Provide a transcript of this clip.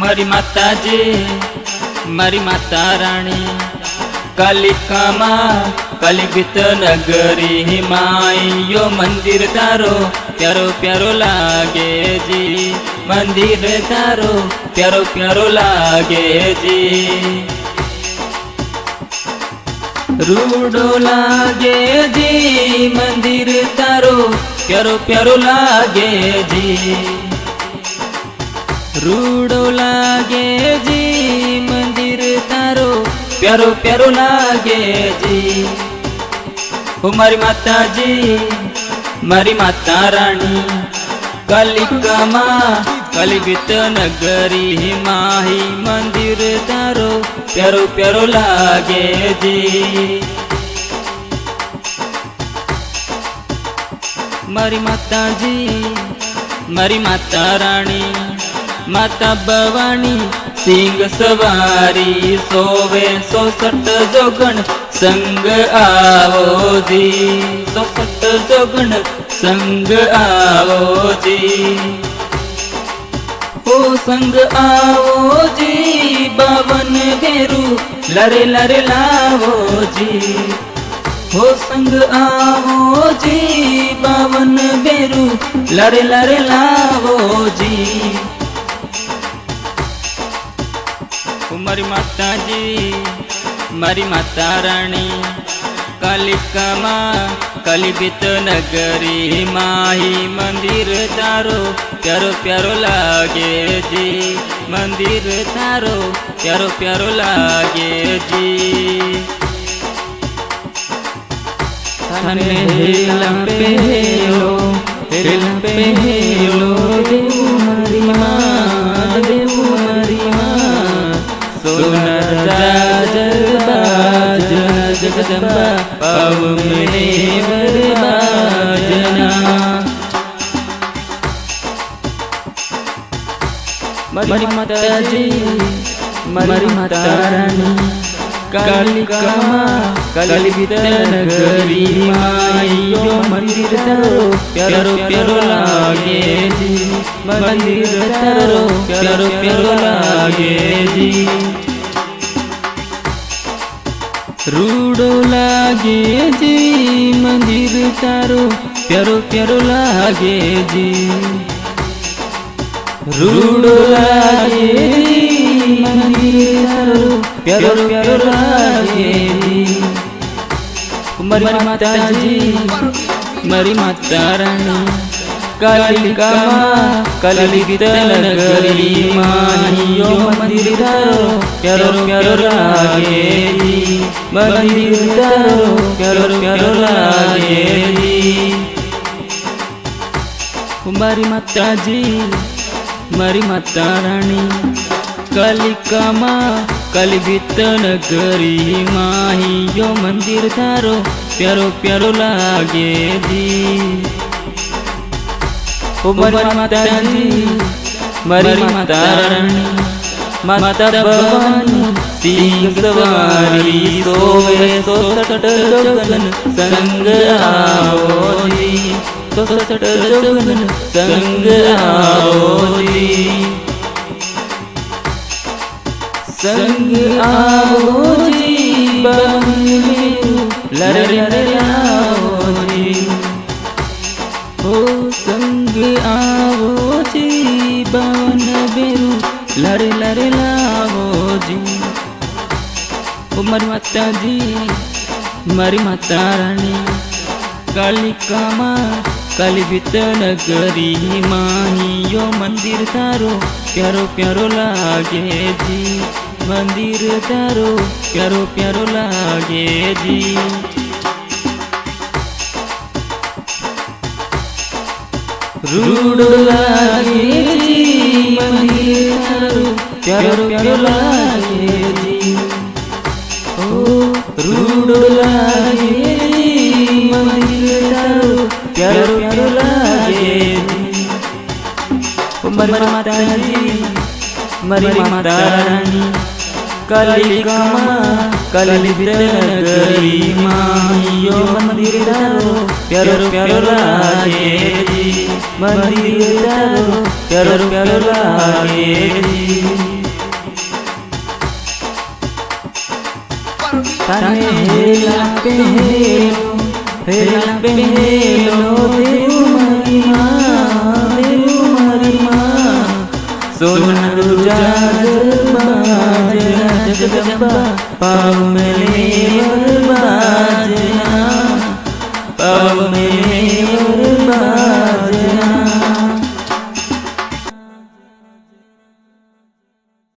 मारी माता जी मारी माता रानी कालिका माँ कलिबित नगरी माई यो मंदिर तारो प्यारो प्यारो लागे जी मंदिर तारो प्यारो प्यारो लागे जी रूडो लागे जी मंदिर तारो प्यारो प्यारो लागे जी रूडो लागे जी मंदिर तारो प्यारो प्यारो लागे जी ओ मारी माता जी मारी माता रानी कालिका माँ कलिबित नगरी माही मंदिर तारो प्यारो प्यारो लागे जी मारी माता जी मारी माता रानी माता भवानी सिंह सवारी सोवे 66 जोगण संग आवो जी 66 जोगण संग आवो जी ओ संग आवो जी 52 घेरू लरे लरे लावो जी हो संग आवो जी 52 बेरू लरे लरे लावो जी मारी माता जी मारी माता रानी कालिका माँ कलिबित नगरी माही मंदिर तारो प्यारो प्यारो लागे जी मंदिर तारो प्यारो प्यारो लागे जी थाने हेला पे हेलो देव मारी माँ देव मारी माँ सोनर जगदम्बा जगदम्बा पावने बाजना मारी माता जी मारी माता रानी कालिका माँ कलिबित नगरी माई यो मंदिर तारो प्यारो प्यारो लागे जी मंदिर तारो प्यारो प्यारो लागे जी रूडो लागे जी मंदिर तारो प्यारो प्यारो लागे जी रूडो लागे जी मंदिर तारो प्यारो प्यारो लागे जी मारी माता जी मारी माता रानी कालिका माँ कलिबित नगरी माही यो मंदिर तारो प्यारो प्यारो लागे जी मंदिर तारो प्यारो प्यारो लागे जी मारी माता जी मारी माता रानी कालिका माँ कलिबित नगरी माही यो मंदिर तारो प्यारो प्यारो लागे जी ओ मारी माता जी मारी माता रानी माता भवानी सिंह सवारी सोवे 66 जोगन संग आवो जी 66 जोगन संग आवो जी संग आवो जी 52 लरे लरे लावो जी हो संग आवो जी 52 बेरू लरे लरे लावो जी ओ मारी माता जी मारी माता रानी कालिका माँ कलिबित नगरी माही यो मंदिर तारो प्यारो प्यारो लागे जी मंदिर तारो प्यारो प्यारो लागे जी रूडो लागे जी मंदिर तारो प्यारो प्यारो लागे जी ओ रूडो लागे जी मंदिर तारो प्यारो प्यारो लागे जी ओ मारी माता जी मारी माता रानी कालिका माँ कलित नगरी माँ यो मंदिर तारो प्यारो प्यारो लागे जी, मंदिर तारो प्यारो प्यारो लागे जी। तने हेला पहेलो देव महिमा सोनू जागरबाजना जगदम्बा पाँव में लेवर बाजना, पाँव में